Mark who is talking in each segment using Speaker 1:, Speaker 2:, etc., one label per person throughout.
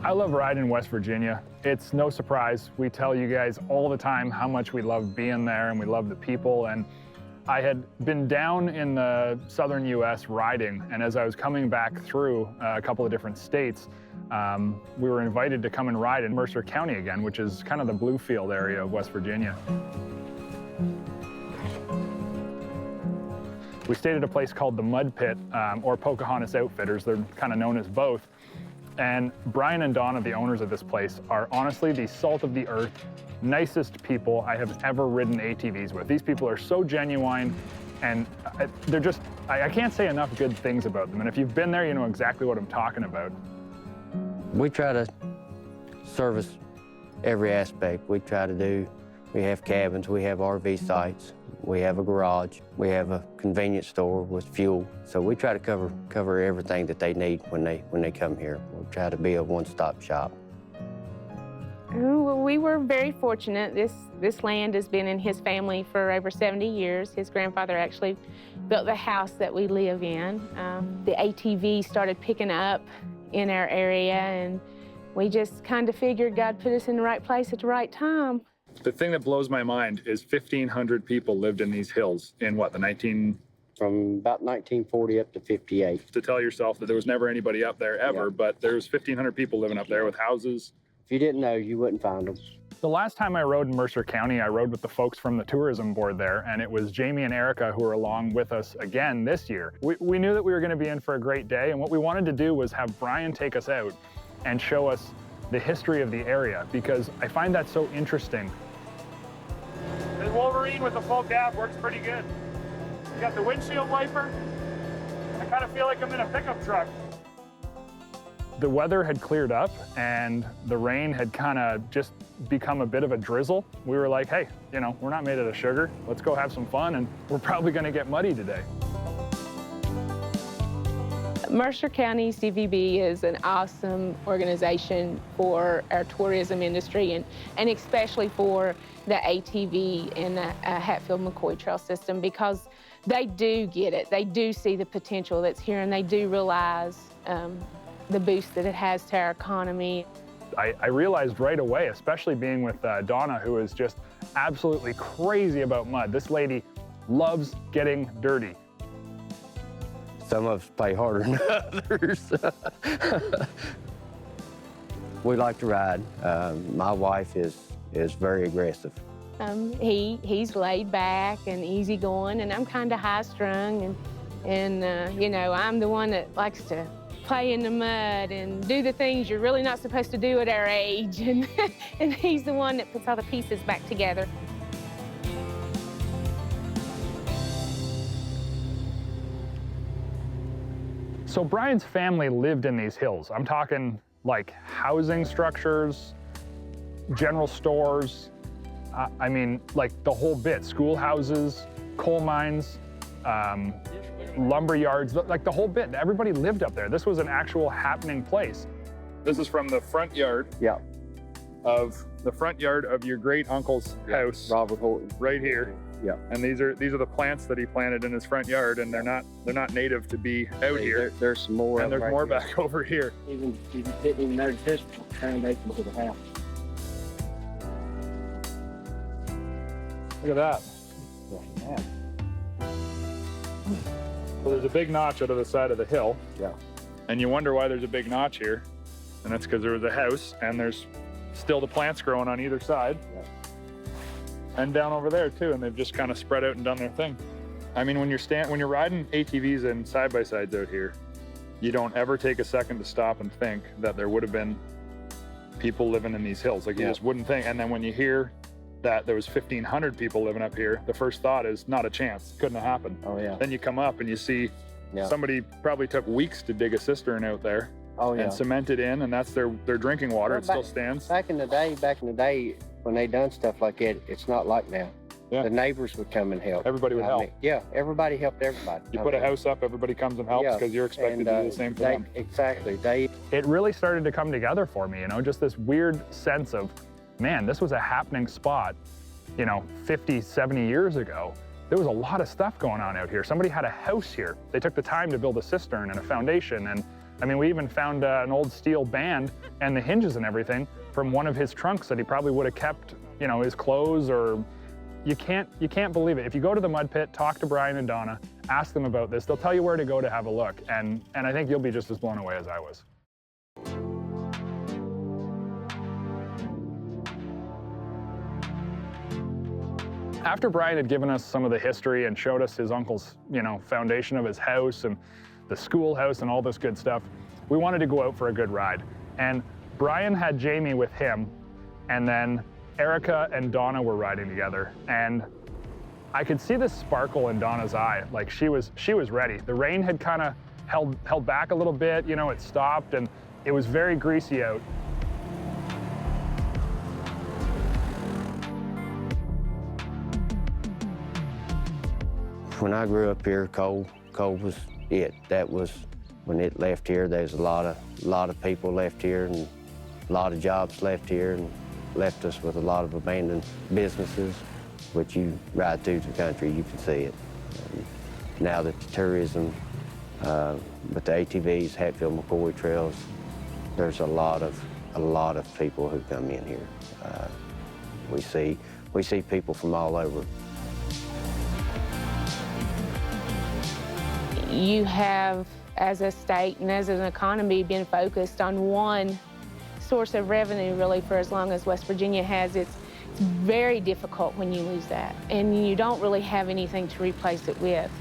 Speaker 1: I love riding in West Virginia. It's no surprise. We tell you guys all the time how much we love being there and we love the people. And I had been down in the southern US riding, and as I was coming back through a couple of different states, we were invited to come and ride in Mercer County again, which is kind of the Bluefield area of West Virginia. We stayed at a place called the Mud Pit, or Pocahontas Outfitters. They're kind of known as both. And Brian and Donna, the owners of this place, are honestly the salt of the earth, nicest people I have ever ridden ATVs with. These people are so genuine, and they're just, I can't say enough good things about them. And if you've been there, you know exactly what I'm talking about.
Speaker 2: We try to service every aspect. We have cabins, we have RV sites, we have a garage, we have a convenience store with fuel. So we try to cover everything that they need when they come here. We try to be a one-stop shop.
Speaker 3: Well, we were very fortunate. This land has been in his family for over 70 years. His grandfather actually built the house that we live in. The ATV started picking up in our area, and we just kind of figured God put us in the right place at the right time.
Speaker 1: The thing that blows my mind is 1,500 people lived in these hills in what, the
Speaker 2: From about 1940 up to 58.
Speaker 1: To tell yourself that there was never anybody up there ever,
Speaker 2: Yeah.
Speaker 1: but there was 1,500 people living up there with houses.
Speaker 2: If you didn't know, you wouldn't find them.
Speaker 1: The last time I rode in Mercer County, I rode with the folks from the tourism board there, and it was Jamie and Erica who were along with us again this year. We knew that we were going to be in for a great day, and what we wanted to do was have Brian take us out and show us the history of the area, because I find that so interesting. The Wolverine with the full cab works pretty good. You got the windshield wiper. I kind of feel like I'm in a pickup truck. The weather had cleared up and the rain had kind of just become a bit of a drizzle. We were like, hey, you know, we're not made out of sugar. Let's go have some fun, and we're probably going to get muddy today.
Speaker 3: Mercer County CVB is an awesome organization for our tourism industry, and especially for the ATV and the Hatfield-McCoy trail system, because they do get it. They do see the potential that's here, and they do realize the boost that it has to our economy.
Speaker 1: I realized right away, especially being with Donna, who is just absolutely crazy about mud. This lady loves getting dirty.
Speaker 2: Some of us play harder than others. We like to ride. My wife is very aggressive.
Speaker 3: He's laid back and easygoing, and I'm kind of high-strung, and you know, I'm the one that likes to play in the mud and do the things you're really not supposed to do at our age, and he's the one that puts all the pieces back together.
Speaker 1: So Brian's family lived in these hills. I'm talking like housing structures, general stores, I mean, like the whole bit, schoolhouses, coal mines, lumber yards, like the whole bit. Everybody lived up there. This was an actual happening place. This is from the front yard.
Speaker 2: Yeah.
Speaker 1: Of the front yard of your great uncle's house.
Speaker 2: Robert Horton.
Speaker 1: Right here.
Speaker 2: Yeah.
Speaker 1: And these are the plants that he planted in his front yard, and they're not native to be out here.
Speaker 2: There's some more.
Speaker 1: And there's
Speaker 2: right
Speaker 1: more
Speaker 2: here.
Speaker 1: back over here.
Speaker 4: You didn't even notice this foundation to the house.
Speaker 1: Look at that.
Speaker 4: Yeah.
Speaker 1: So there's a big notch out of the side of the hill.
Speaker 2: Yeah.
Speaker 1: And you wonder why there's a big notch here. And that's because there was a house, and there's still the plants growing on either side.
Speaker 2: Yeah.
Speaker 1: And down over there too, and they've just kind of spread out and done their thing. I mean, when you're riding ATVs and side-by-sides out here, you don't ever take a second to stop and think that there would have been people living in these hills. Like, you just wouldn't think. And then when you hear that there was 1,500 people living up here, the first thought is not a chance. Couldn't have happened.
Speaker 2: Oh, yeah.
Speaker 1: Then you come up and you see somebody probably took weeks to dig a cistern out there.
Speaker 2: Oh, yeah.
Speaker 1: And cement it in, and that's their drinking water.
Speaker 2: Well,
Speaker 1: it still stands.
Speaker 2: Back in the day, when they done stuff like that, it's not like now.
Speaker 1: Yeah.
Speaker 2: The neighbors would come and help.
Speaker 1: Everybody would help.
Speaker 2: Yeah, everybody helped everybody.
Speaker 1: You put a house up, everybody comes and helps because you're expected to do the same for them.
Speaker 2: Exactly.
Speaker 1: It really started to come together for me, you know, just this weird sense of, man, this was a happening spot, you know, 50, 70 years ago. There was a lot of stuff going on out here. Somebody had a house here. They took the time to build a cistern and a foundation, and I mean, we even found an old steel band and the hinges and everything from one of his trunks that he probably would have kept, you know, his clothes or, you can't believe it. If you go to the Mud Pit, talk to Brian and Donna, ask them about this, they'll tell you where to go to have a look. And I think you'll be just as blown away as I was. After Brian had given us some of the history and showed us his uncle's, you know, foundation of his house and the schoolhouse and all this good stuff, we wanted to go out for a good ride. And Brian had Jamie with him, and then Erica and Donna were riding together. And I could see the sparkle in Donna's eye, like she was ready. The rain had kind of held back a little bit, you know, it stopped, and it was very greasy out.
Speaker 2: When I grew up here, coal was it. That was when it left here. There's a lot of people left here, and a lot of jobs left here, and left us with a lot of abandoned businesses. Which you ride through the country, you can see it. Now that the tourism, with the ATVs, Hatfield-McCoy trails, there's a lot of people who come in here. We see people from all over.
Speaker 3: You have, as a state and as an economy, been focused on one source of revenue really for as long as West Virginia has. It's very difficult when you lose that, and you don't really have anything to replace it with.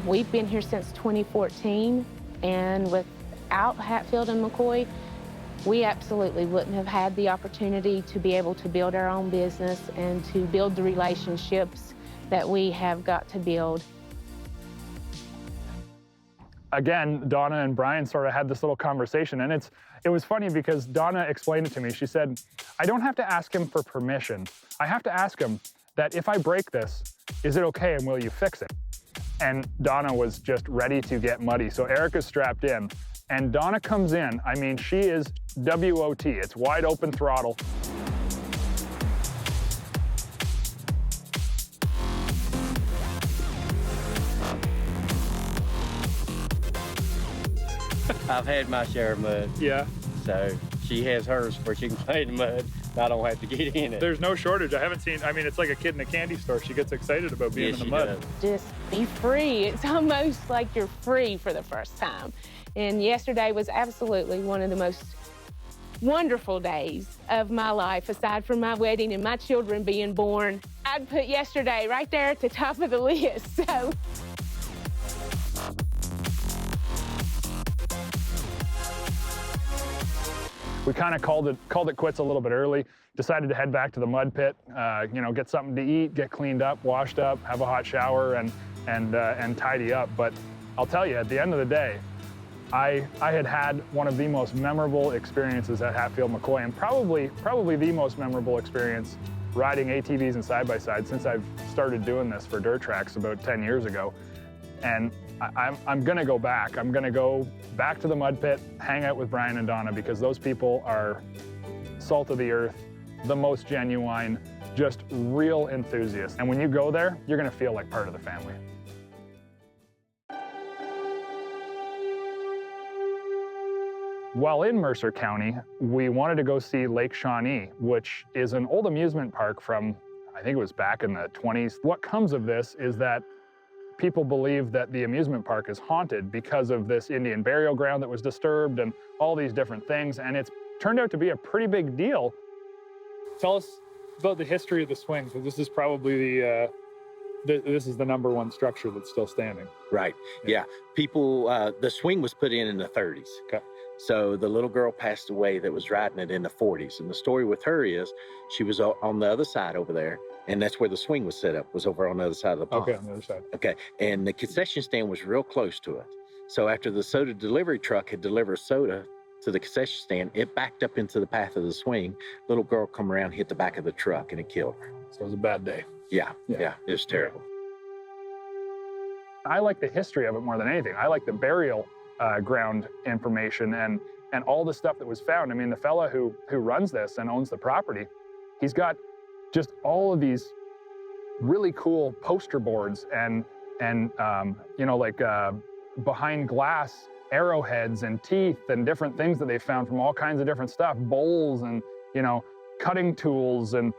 Speaker 3: We've been here since 2014, and without Hatfield and McCoy, we absolutely wouldn't have had the opportunity to be able to build our own business and to build the relationships that we have got to build.
Speaker 1: Again, Donna and Brian sort of had this little conversation, and it was funny because Donna explained it to me. She said, I don't have to ask him for permission. I have to ask him that if I break this, is it okay and will you fix it? And Donna was just ready to get muddy. So Erica's strapped in, and Donna comes in. I mean, she is WOT. It's wide open throttle.
Speaker 5: I've had my share of mud.
Speaker 1: Yeah.
Speaker 5: So she has hers where she can play in the mud. I don't have to get in it.
Speaker 1: There's no shortage. I haven't seen, I mean, it's like a kid in a candy store. She gets excited about being in the mud.
Speaker 3: Just be free. It's almost like you're free for the first time. And yesterday was absolutely one of the most wonderful days of my life, aside from my wedding and my children being born. I'd put yesterday right there at the top of the list, so.
Speaker 1: We kind of called it quits a little bit early, decided to head back to the Mud Pit, you know, get something to eat, get cleaned up, washed up, have a hot shower, and tidy up. But I'll tell you, at the end of the day, I had one of the most memorable experiences at Hatfield-McCoy, and probably the most memorable experience riding ATVs and side-by-sides since I've started doing this for dirt tracks about 10 years ago. And I'm gonna go back. I'm gonna go back to the Mud Pit, hang out with Brian and Donna, because those people are salt of the earth, the most genuine, just real enthusiasts. And when you go there, you're gonna feel like part of the family. While in Mercer County, we wanted to go see Lake Shawnee, which is an old amusement park from, I think it was back in the 20s. What comes of this is that people believe that the amusement park is haunted because of this Indian burial ground that was disturbed and all these different things, and it's turned out to be a pretty big deal. Tell us about the history of the swing, because this is probably this is the #1 structure that's still standing.
Speaker 6: Right, yeah. People, the swing was put in the 30s.
Speaker 1: Okay.
Speaker 6: So the little girl passed away that was riding it in the 40s. And the story with her is she was on the other side over there, and that's where the swing was set up, was over on the other side of the pond.
Speaker 1: Okay, on the other side.
Speaker 6: Okay, and the concession stand was real close to it. So after the soda delivery truck had delivered soda to the concession stand, it backed up into the path of the swing. Little girl come around, hit the back of the truck, and it killed her.
Speaker 1: So it was a bad day.
Speaker 6: Yeah, it was terrible.
Speaker 1: I like the history of it more than anything. I like the burial ground information and all the stuff that was found. I mean, the fella who runs this and owns the property, he's got just all of these really cool poster boards and you know, like behind glass arrowheads and teeth and different things that they found from all kinds of different stuff, bowls and, you know, cutting tools and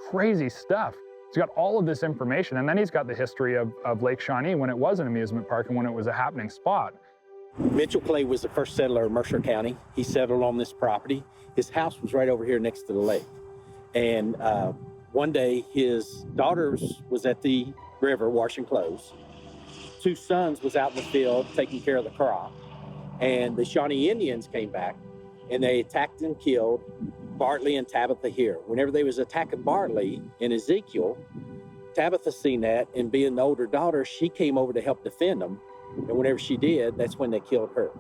Speaker 1: crazy stuff. He's got all of this information, and then he's got the history of Lake Shawnee when it was an amusement park and when it was a happening spot.
Speaker 6: Mitchell Clay was the first settler of Mercer County. He settled on this property. His house was right over here next to the lake. And one day his daughters was at the river washing clothes. 2 sons was out in the field taking care of the crop. And the Shawnee Indians came back and they attacked and killed Bartley and Tabitha here. Whenever they was attacking Bartley and Ezekiel, Tabitha seen that, and being the older daughter, she came over to help defend them. And whenever she did, that's when they killed her.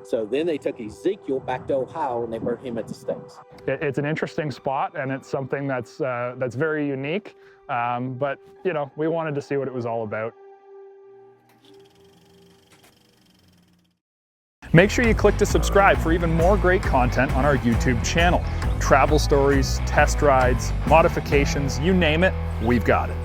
Speaker 6: So then they took Ezekiel back to Ohio and they burned him at the stakes.
Speaker 1: It's an interesting spot, and it's something that's very unique. But you know, we wanted to see what it was all about. Make sure you click to subscribe for even more great content on our YouTube channel. Travel stories, test rides, modifications, you name it, we've got it.